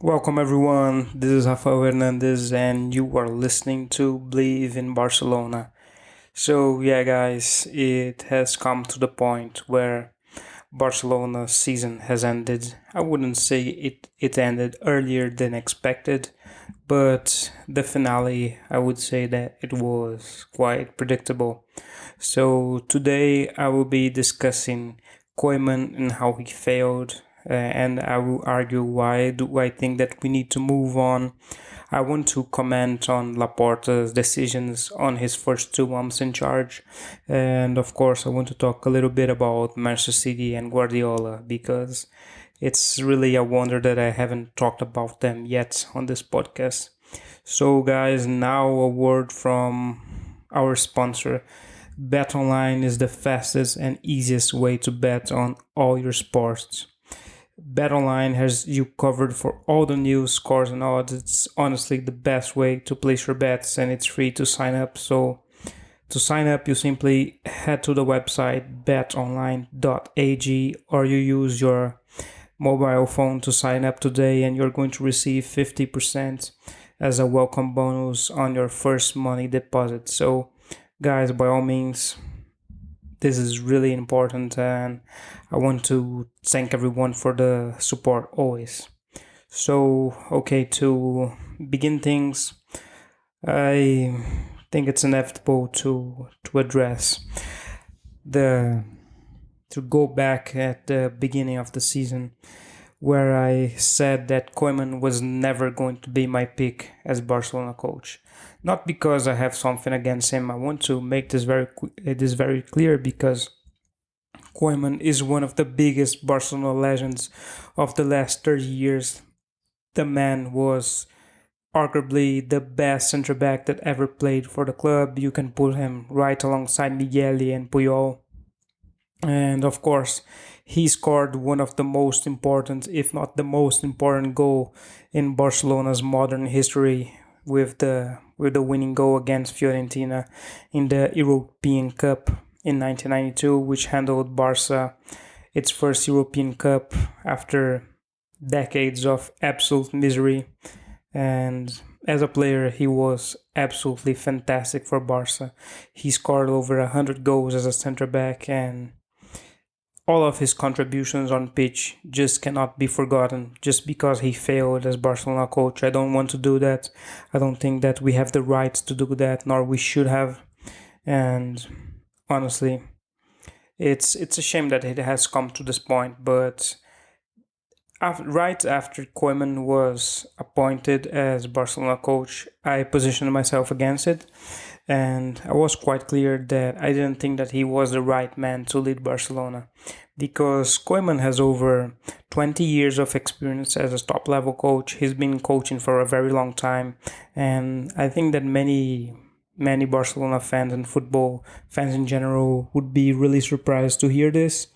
Welcome everyone. This is Rafael Hernandez, and you are listening to Believe in Barcelona. So, yeah, guys, it has come to the point where Barcelona's season has ended. I wouldn't say it ended earlier than expected, but the finale, I would say that it was quite predictable. So today I will be discussing Koeman and how he failed, and I will argue why do I think that we need to move on. I want to comment on Laporta's decisions on his first 2 months in charge, and of course I want to talk a little bit about Manchester City and Guardiola because it's really a wonder that I haven't talked about them yet on this podcast. So, guys, now a word from our sponsor. BetOnline is the fastest and easiest way to bet on all your sports. BetOnline has you covered for all the news, scores, and odds. It's honestly the best way to place your bets, and it's free to sign up. So, to sign up, you simply head to the website betonline.ag or you use your mobile phone to sign up today, and you're going to receive 50% as a welcome bonus on your first money deposit. So, guys, by all means, this is really important, and I want to thank everyone for the support always. So, okay, to begin things, I think it's inevitable to address the to go back at the beginning of the season where I said that Koeman was never going to be my pick as Barcelona coach. Not because I have something against him. I want to make this very clear because Koeman is one of the biggest Barcelona legends of the last 30 years. The man was arguably the best centre back that ever played for the club. You can put him right alongside Miguel and Puyol. And of course, he scored one of the most important, if not the most important, goal in Barcelona's modern history with the winning goal against Fiorentina in the European Cup in 1992, which handled Barca its first European Cup after decades of absolute misery. And as a player, he was absolutely fantastic for Barca. He scored over 100 goals as a center back, and all of his contributions on pitch just cannot be forgotten just because he failed as Barcelona coach. I don't want to do that. I don't think that we have the right to do that, nor we should have. And honestly, it's a shame that it has come to this point. But right after Koeman was appointed as Barcelona coach, I positioned myself against it, and I was quite clear that I didn't think that he was the right man to lead Barcelona because Koeman has over 20 years of experience as a top level coach. He's been coaching for a very long time, and I think that many Barcelona fans and football fans in general would be really surprised to hear this.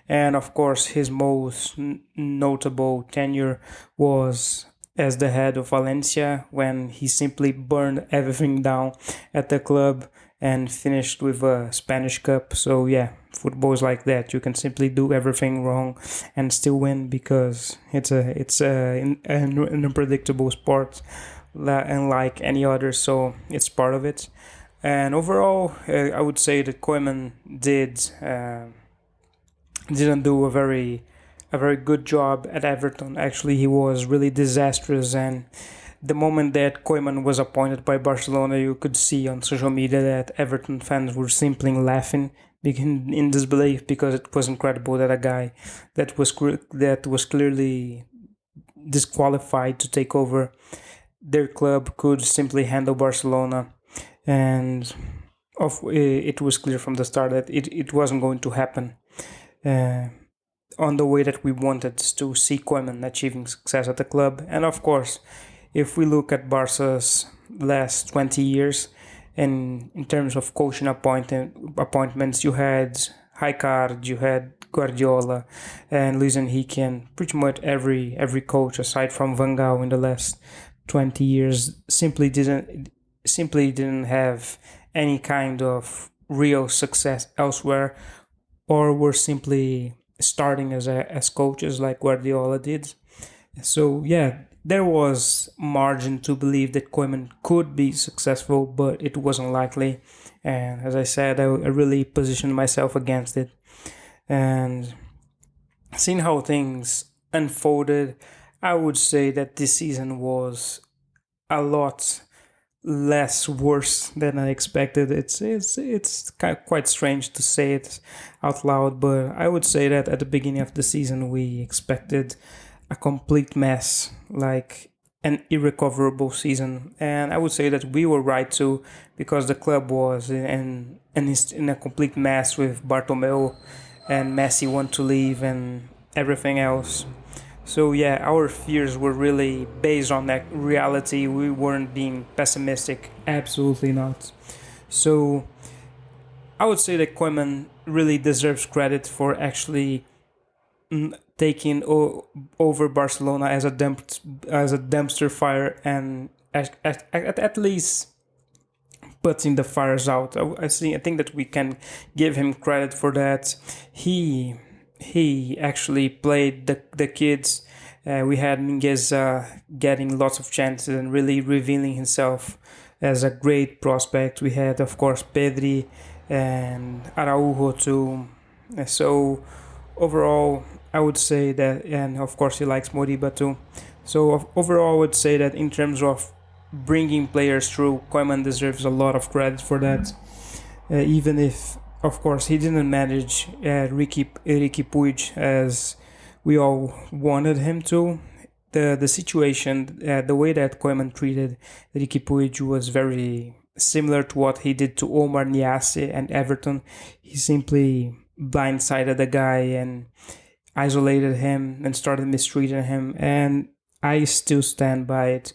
And of course, his most notable tenure was as the head of Valencia when he simply burned everything down at the club and finished with a Spanish Cup. So yeah, football is like that. You can simply do everything wrong and still win because it's an unpredictable sport unlike any other. So it's part of it. And overall, I would say that Koeman didn't do a very good job at Everton. Actually, he was really disastrous, and the moment that Koeman was appointed by Barcelona, you could see on social media that Everton fans were simply laughing in disbelief because it was incredible that a guy that was clearly disqualified to take over their club could simply handle Barcelona. And it was clear from the start that it wasn't going to happen uh, on the way that we wanted to see Koeman achieving success at the club. And of course, if we look at Barca's last 20 years, and in terms of coaching appointments, you had Rijkaard, you had Guardiola, and Luis Enrique, and pretty much every coach aside from Van Gaal in the last 20 years simply didn't have any kind of real success elsewhere, or were simply starting as coaches like Guardiola did. So yeah, there was margin to believe that Koeman could be successful, but it wasn't likely. And as I said, I really positioned myself against it. And seeing how things unfolded, I would say that this season was a lot less worse than I expected. It's quite strange to say it out loud, but I would say that at the beginning of the season we expected a complete mess, like an irrecoverable season, and I would say that we were right too, because the club was in a complete mess with Bartomeu and Messi want to leave and everything else. So yeah, our fears were really based on that reality. We weren't being pessimistic. Absolutely not. So I would say that Koeman really deserves credit for actually taking over Barcelona as a dumpster fire and at least putting the fires out. I think that we can give him credit for that. He actually played the kids. We had Minguez getting lots of chances and really revealing himself as a great prospect. We had, of course, Pedri and Araujo too. So overall, I would say that, and of course, he likes Moriba too. So overall, I would say that in terms of bringing players through, Koeman deserves a lot of credit for that. Even if, of course, he didn't manage Ricky Puig as we all wanted him to. The situation, the way that Koeman treated Ricky Puig was very similar to what he did to Omar Niasse and Everton. He simply blindsided the guy and isolated him and started mistreating him, and I still stand by it.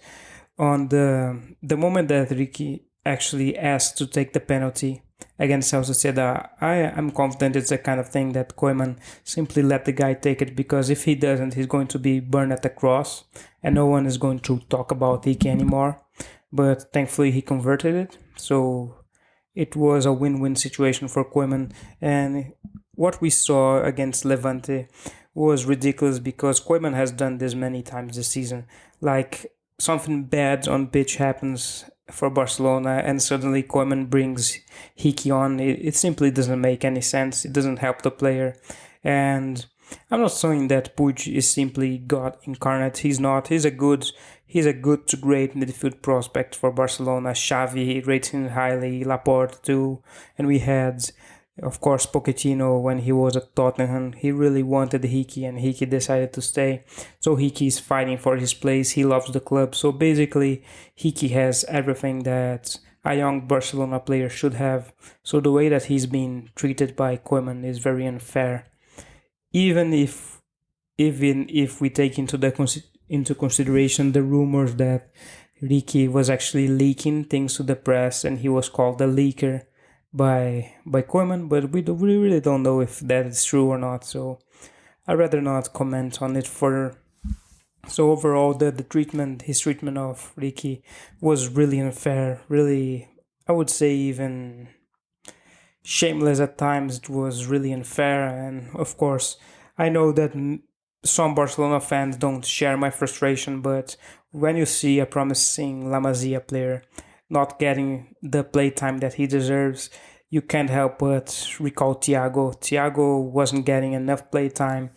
On the moment that Ricky actually asked to take the penalty against Real Sociedad, I'm confident it's the kind of thing that Koeman simply let the guy take it, because if he doesn't, he's going to be burned at the cross and no one is going to talk about Ricky anymore. But thankfully he converted it, so it was a win-win situation for Koeman. And what we saw against Levante was ridiculous, because Koeman has done this many times this season. Like, something bad on pitch happens for Barcelona and suddenly Koeman brings Hickey on. It simply doesn't make any sense. It doesn't help the player. And I'm not saying that Puig is simply God incarnate. He's not. He's a good to great midfield prospect for Barcelona. Xavi rates him highly, Laporta too, and we had, of course, Pochettino when he was at Tottenham. He really wanted Hickey and Hickey decided to stay. So Hickey is fighting for his place. He loves the club. So basically, Hickey has everything that a young Barcelona player should have. So the way that he's been treated by Koeman is very unfair. Even if we take into consideration the rumors that Ricky was actually leaking things to the press and he was called a leaker by Koeman, but we really don't know if that is true or not, so I'd rather not comment on it further. So overall, his treatment of Ricky was really unfair, really, I would say even shameless at times. It was really unfair, and of course, I know that some Barcelona fans don't share my frustration, but when you see a promising La Masia player not getting the playtime that he deserves, you can't help but recall Thiago. Thiago wasn't getting enough playtime.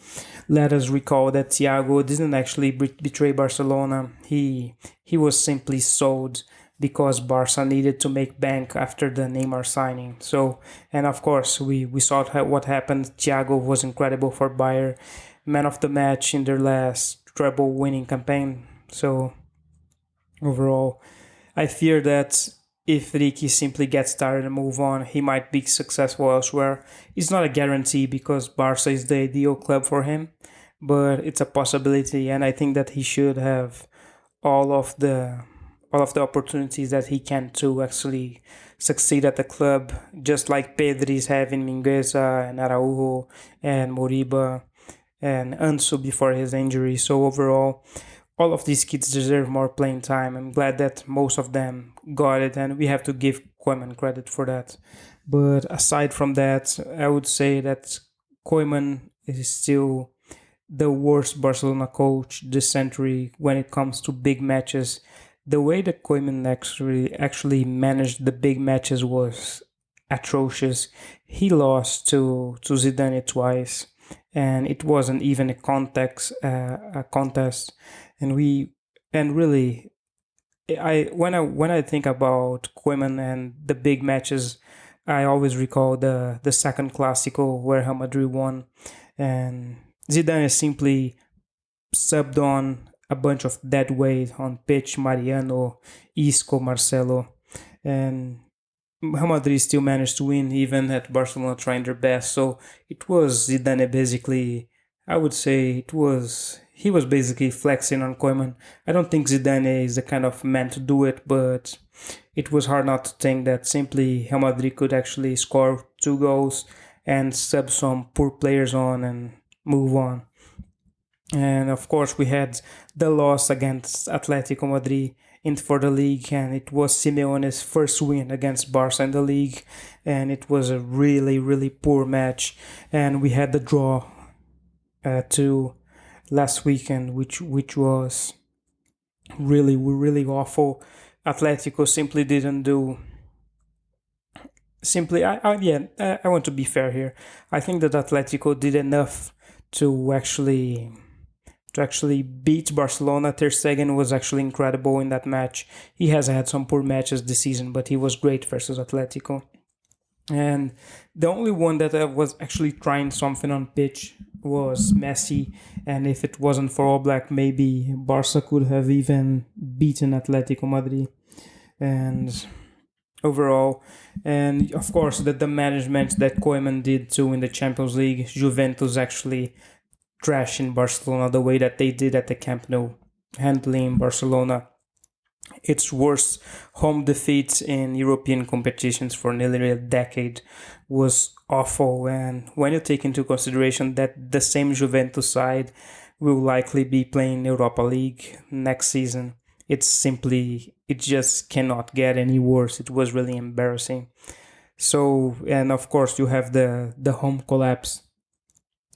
Let us recall that Thiago didn't actually betray Barcelona. He was simply sold because Barca needed to make bank after the Neymar signing. So, and of course, we saw what happened. Thiago was incredible for Bayern, man of the match in their last treble winning campaign. So overall, I fear that if Ricky simply gets tired and move on, he might be successful elsewhere. It's not a guarantee because Barca is the ideal club for him, but it's a possibility, and I think that he should have all of the opportunities that he can to actually succeed at the club, just like Pedri's having Mingueza and Araujo and Moriba and Ansu before his injury. So overall, all of these kids deserve more playing time. I'm glad that most of them got it, and we have to give Koeman credit for that. But aside from that, I would say that Koeman is still the worst Barcelona coach this century when it comes to big matches. The way that Koeman actually managed the big matches was atrocious. He lost to Zidane twice, and it wasn't even a contest. And really, I think about Koeman and the big matches, I always recall the second Clásico where Real Madrid won, and Zidane simply subbed on a bunch of dead weight on pitch: Mariano, Isco, Marcelo, and Real Madrid still managed to win even at Barcelona trying their best. So it was Zidane basically. I would say he was basically flexing on Koeman. I don't think Zidane is the kind of man to do it, but it was hard not to think that simply Real Madrid could actually score 2 goals and sub some poor players on and move on. And of course, we had the loss against Atletico Madrid for the league, and it was Simeone's first win against Barca in the league, and it was a really, really poor match. And we had the draw to last weekend, which was really, really awful. Atletico simply didn't do. Simply, I want to be fair here. I think that Atletico did enough to actually beat Barcelona. Ter Stegen was actually incredible in that match. He has had some poor matches this season, but he was great versus Atletico. And the only one that was actually trying something on pitch was Messi. And if it wasn't for Oblak, maybe Barca could have even beaten Atletico Madrid. And overall, and of course the management that Koeman did too in the Champions League, Juventus actually trash in Barcelona the way that they did at the Camp Nou, handling Barcelona its worst home defeats in European competitions for nearly a decade was awful. And when you take into consideration that the same Juventus side will likely be playing Europa League next season, it just cannot get any worse. It was really embarrassing. So, and of course you have the home collapse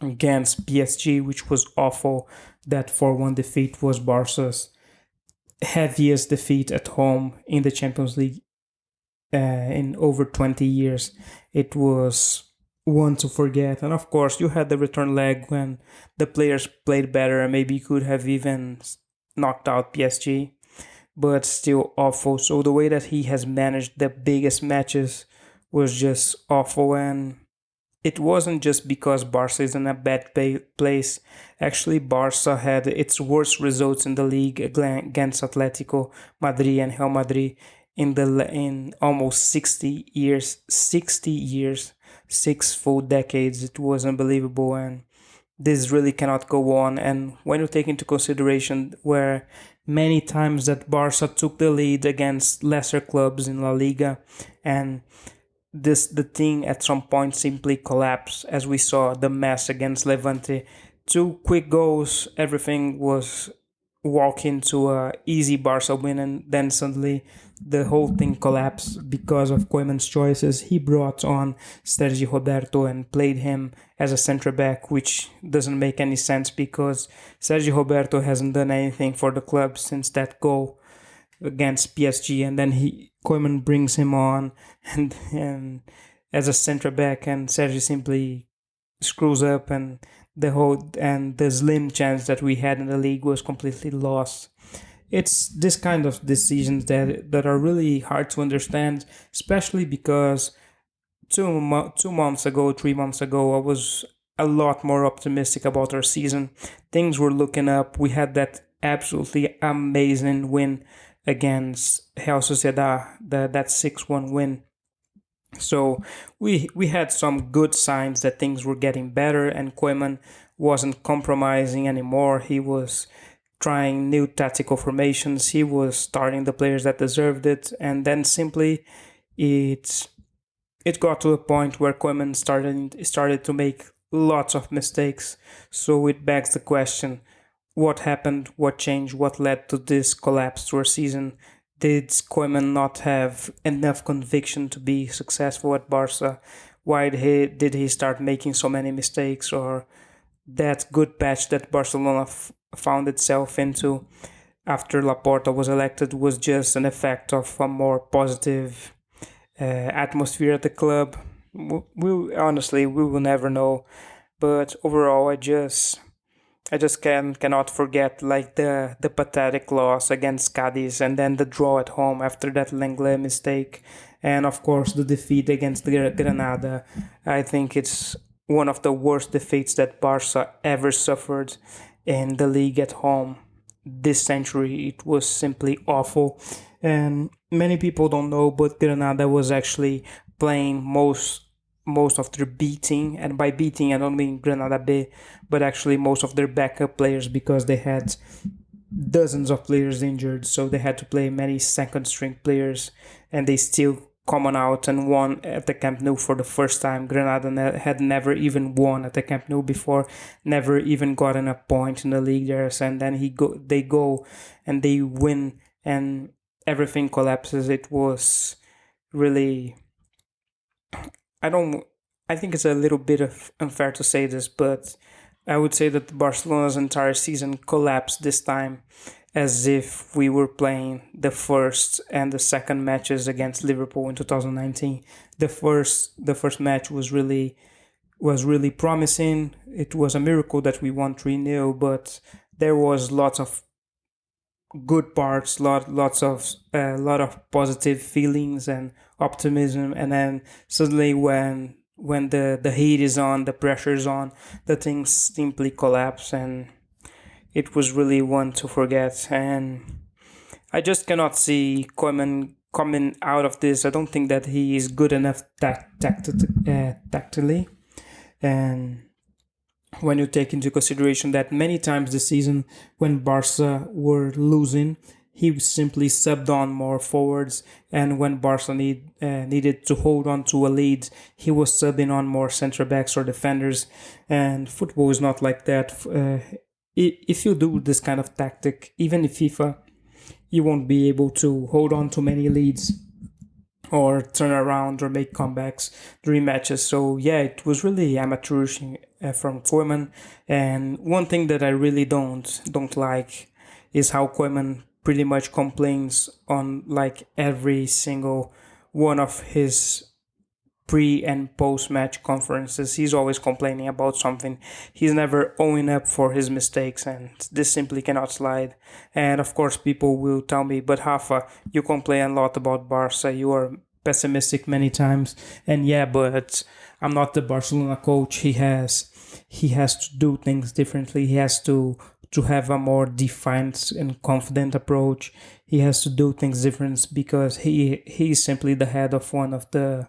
against PSG, which was awful. That 4-1 defeat was Barca's heaviest defeat at home in the Champions League in over 20 years. It was one to forget. And of course, you had the return leg when the players played better and maybe could have even knocked out PSG, but still awful. So the way that he has managed the biggest matches was just awful. And it wasn't just because Barca is in a bad place. Actually, Barca had its worst results in the league against Atletico Madrid and Real Madrid in almost 60 years. 60 years, 6 full decades. It was unbelievable, and this really cannot go on. And when you take into consideration where many times that Barca took the lead against lesser clubs in La Liga, and the thing at some point simply collapsed, as we saw the mess against Levante. 2 quick goals, everything was walking to a easy Barca win, and then suddenly the whole thing collapsed because of Koeman's choices. He brought on Sergi Roberto and played him as a centre back, which doesn't make any sense because Sergi Roberto hasn't done anything for the club since that goal against PSG, and then Koeman brings him on and as a centre back, and Sergi simply screws up, and the slim chance that we had in the league was completely lost. It's this kind of decisions that are really hard to understand, especially because 2 months ago, 3 months ago, I was a lot more optimistic about our season. Things were looking up. We had that absolutely amazing win against Real Sociedad, that 6-1 win. So we had some good signs that things were getting better, and Koeman wasn't compromising anymore. He was trying new tactical formations. He was starting the players that deserved it, and then simply it got to a point where Koeman started to make lots of mistakes. So it begs the question: what happened? What changed? What led to this collapse to our season? Did Koeman not have enough conviction to be successful at Barca? Why did he start making so many mistakes? Or that good patch that Barcelona found itself into after Laporta was elected was just an effect of a more positive atmosphere at the club. We honestly we will never know, but overall, I just cannot forget like the pathetic loss against Cadiz and then the draw at home after that Lenglet mistake, and of course the defeat against Granada. I think it's one of the worst defeats that Barca ever suffered in the league at home this century. It was simply awful, and many people don't know, but Granada was actually playing most of their beating, and by beating I don't mean Granada B, but actually most of their backup players, because they had dozens of players injured, so they had to play many second string players, and they still come on out and won at the Camp Nou for the first time. Granada had never even won at the Camp Nou before, never even gotten a point in the league there, and then they go and they win, and everything collapses. It was really, I don't. I think it's a little bit of unfair to say this, but I would say that Barcelona's entire season collapsed this time, as if we were playing the first and the second matches against Liverpool in 2019. The first match was really promising. It was a miracle that we won 3-0, but there was lots of good parts, lot of positive feelings and optimism, and then suddenly when the heat is on, the pressure is on, the things simply collapse, and it was really one to forget. And I just cannot see Koeman coming out of this. I don't think that he is good enough tactically, and when you take into consideration that many times this season when Barca were losing, he simply subbed on more forwards, and when Barca needed to hold on to a lead, he was subbing on more centre backs or defenders. And football is not like that. If you do this kind of tactic, even in FIFA, you won't be able to hold on to many leads or turn around or make comebacks during matches. So yeah, it was really amateurish from Koeman. And one thing that I really don't like is how Koeman pretty much complains on like every single one of his pre and post match conferences. He's always complaining about something. He's never owning up for his mistakes, and this simply cannot slide. And of course, people will tell me, but Rafa, you complain a lot about Barca. You are pessimistic many times. And yeah, but I'm not the Barcelona coach. He has to do things differently. He has to have a more defined and confident approach. He has to do things different because he's simply the head of one of the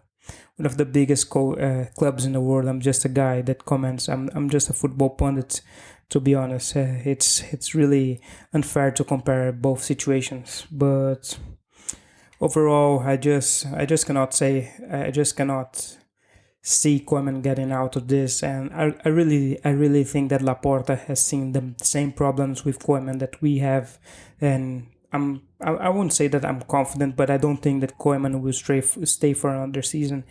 biggest clubs in the world. I'm just a guy that comments. I'm just a football pundit, to be honest. It's really unfair to compare both situations. But overall, I just cannot see Koeman getting out of this, and I really think that Laporta has seen the same problems with Koeman that we have, and I won't say that I'm confident, but I don't think that Koeman will stay for another season.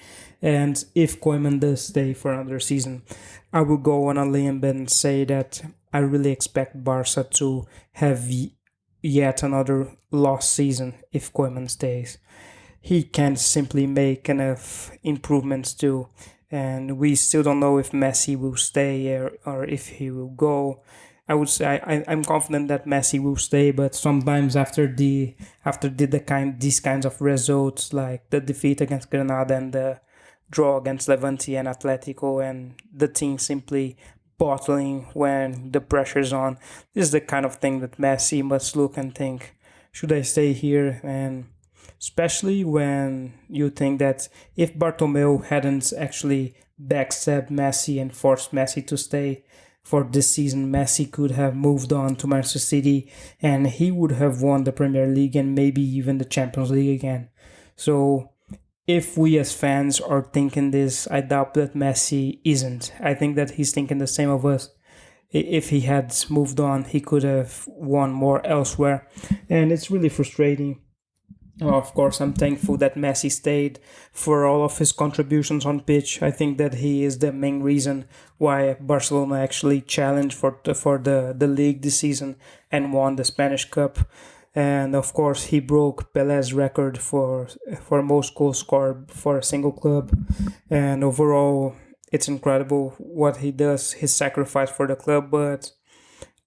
And if Koeman does stay for another season, I will go on a limb and say that I really expect Barca to have yet another lost season if Koeman stays. He can't simply make enough improvements to, and we still don't know if Messi will stay or if he will go. I would say I'm confident that Messi will stay, but sometimes after these kinds of results, like the defeat against Granada and the draw against Levante and Atletico, and the team simply bottling when the pressure's on, this is the kind of thing that Messi must look and think, should I stay here? And especially when you think that if Bartomeu hadn't actually backstabbed Messi and forced Messi to stay for this season, Messi could have moved on to Manchester City and he would have won the Premier League and maybe even the Champions League again. So if we as fans are thinking this, I doubt that Messi isn't. I think that he's thinking the same of us. If he had moved on, he could have won more elsewhere. And it's really frustrating Of course, I'm thankful that Messi stayed for all of his contributions on pitch. I think that he is the main reason why Barcelona actually challenged for the league this season and won the Spanish Cup. And of course, he broke Pele's record for most goals scored for a single club. And overall, it's incredible what he does, his sacrifice for the club. But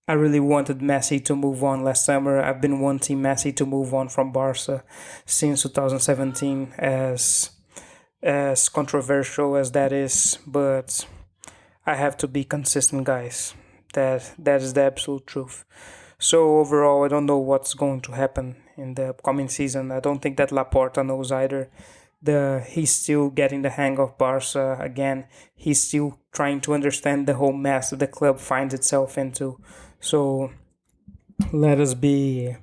I really wanted Messi to move on last summer. I've been wanting Messi to move on from Barca since 2017, as controversial as that is, but I have to be consistent, guys. That is the absolute truth. So overall, I don't know what's going to happen in the upcoming season. I don't think that Laporta knows either. He's still getting the hang of Barca again. He's still trying to understand the whole mess that the club finds itself into. So let us be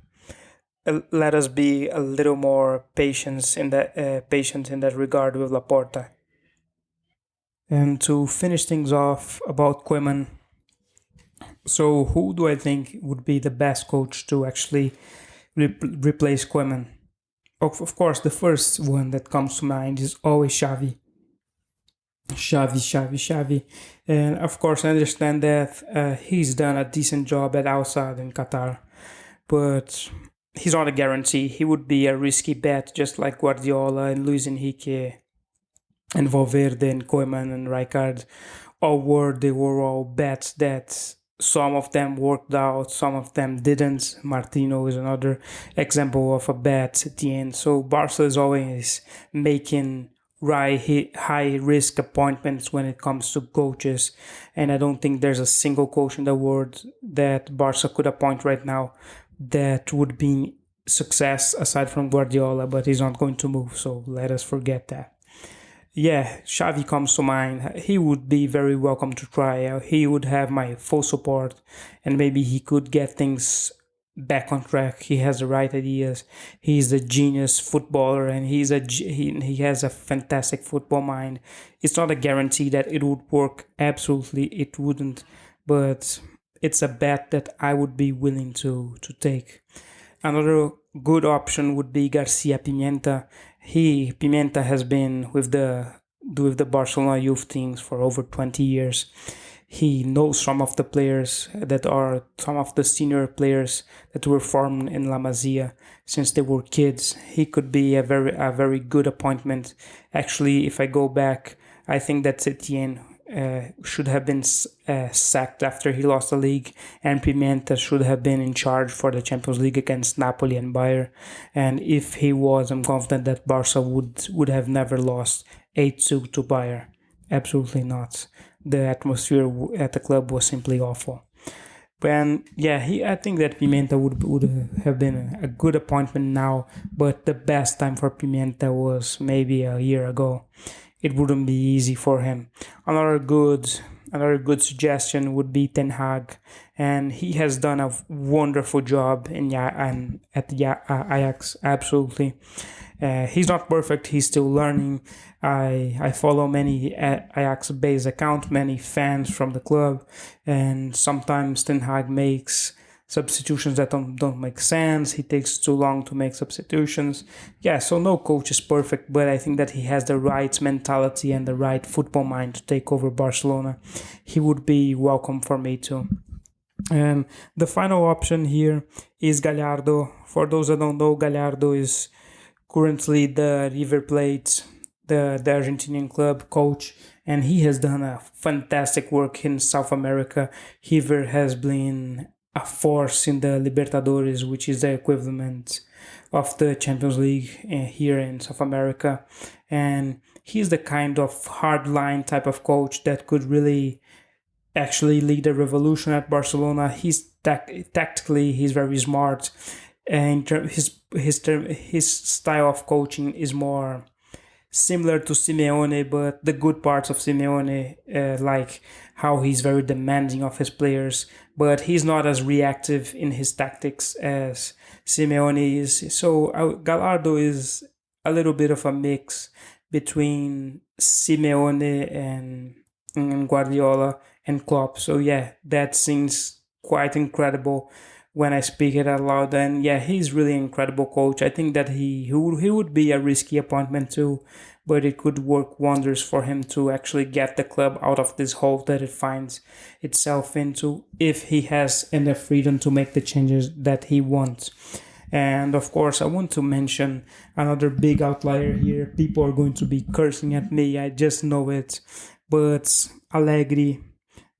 let us be a little more patient in that regard with Laporta. And to finish things off about Koeman, so who do I think would be the best coach to actually replace Koeman? Of course, the first one that comes to mind is always Xavi. Xavi. And of course, I understand that he's done a decent job at Al-Sadd in Qatar, but he's not a guarantee. He would be a risky bet, just like Guardiola and Luis Enrique and Valverde and Koeman and Rijkaard. They were all bets that some of them worked out, some of them didn't. Martino is another example of a bet at the end. So Barca is always making high risk appointments when it comes to coaches, and I don't think there's a single coach in the world that Barca could appoint right now that would be success aside from Guardiola, but he's not going to move, so let us forget that. Yeah, Xavi comes to mind. He would be very welcome to try. He would have my full support, and maybe he could get things back on track. He has the right ideas. He's a genius footballer, and he has a fantastic football mind. It's not a guarantee that it would work. Absolutely, it wouldn't. But it's a bet that I would be willing to take. Another good option would be Garcia Pimenta. Pimenta has been with the Barcelona youth teams for over 20 years. He knows some of the players that are some of the senior players that were formed in La Masia since they were kids. He could be a very good appointment. Actually, if I go back, I think that Setien should have been sacked after he lost the league, and Pimenta should have been in charge for the Champions League against Napoli and Bayern. And if he was, I'm confident that Barca would have never lost 8-2 to Bayern. Absolutely not. The atmosphere at the club was simply awful. And yeah, I think that Pimenta would have been a good appointment now, but the best time for Pimenta was maybe a year ago. It wouldn't be easy for him. Another good suggestion would be Ten Hag, and he has done a wonderful job at Ajax. Absolutely, he's not perfect. He's still learning. I follow many Ajax-based accounts, many fans from the club, and sometimes Ten Hag makes substitutions that don't make sense. He takes too long to make substitutions. Yeah, so no coach is perfect, but I think that he has the right mentality and the right football mind to take over Barcelona. He would be welcome for me too. And the final option here is Gallardo. For those that don't know, Gallardo is currently the River Plate, the Argentinian club coach, and he has done a fantastic work in South America. River has been a force in the Libertadores, which is the equivalent of the Champions League here in South America. And he's the kind of hardline type of coach that could really actually lead a revolution at Barcelona. Tactically, he's very smart, and his style of coaching is more similar to Simeone, but the good parts of Simeone, like how he's very demanding of his players, but he's not as reactive in his tactics as Simeone is. So Gallardo is a little bit of a mix between Simeone and Guardiola and Klopp. So yeah, that seems quite incredible when I speak it out loud. And yeah, he's really incredible coach. I think that he would be a risky appointment too, but it could work wonders for him to actually get the club out of this hole that it finds itself into if he has enough freedom to make the changes that he wants. And of course, I want to mention another big outlier here. People are going to be cursing at me, I just know it. But Allegri,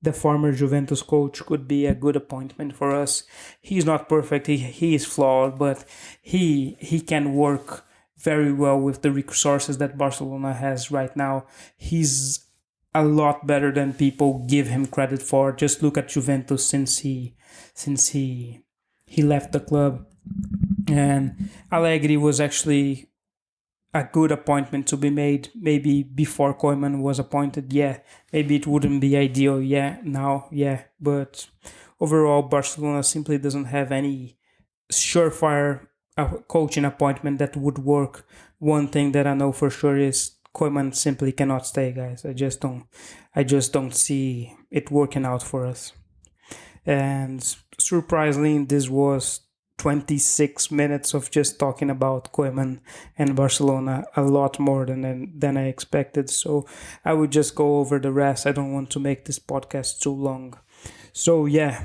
the former Juventus coach, could be a good appointment for us. He's not perfect, he is flawed, but he can work very well with the resources that Barcelona has right now. He's a lot better than people give him credit for. Just look at Juventus since he left the club. And Allegri was actually a good appointment to be made maybe before Koeman was appointed. Yeah, maybe it wouldn't be ideal. Yeah, now, yeah, but overall, Barcelona simply doesn't have any surefire coaching appointment that would work. One thing that I know for sure is Koeman simply cannot stay, guys. I just don't see it working out for us. And surprisingly, this was 26 minutes of just talking about Koeman and Barcelona, a lot more than I expected. So I would just go over the rest. I don't want to make this podcast too long. So yeah,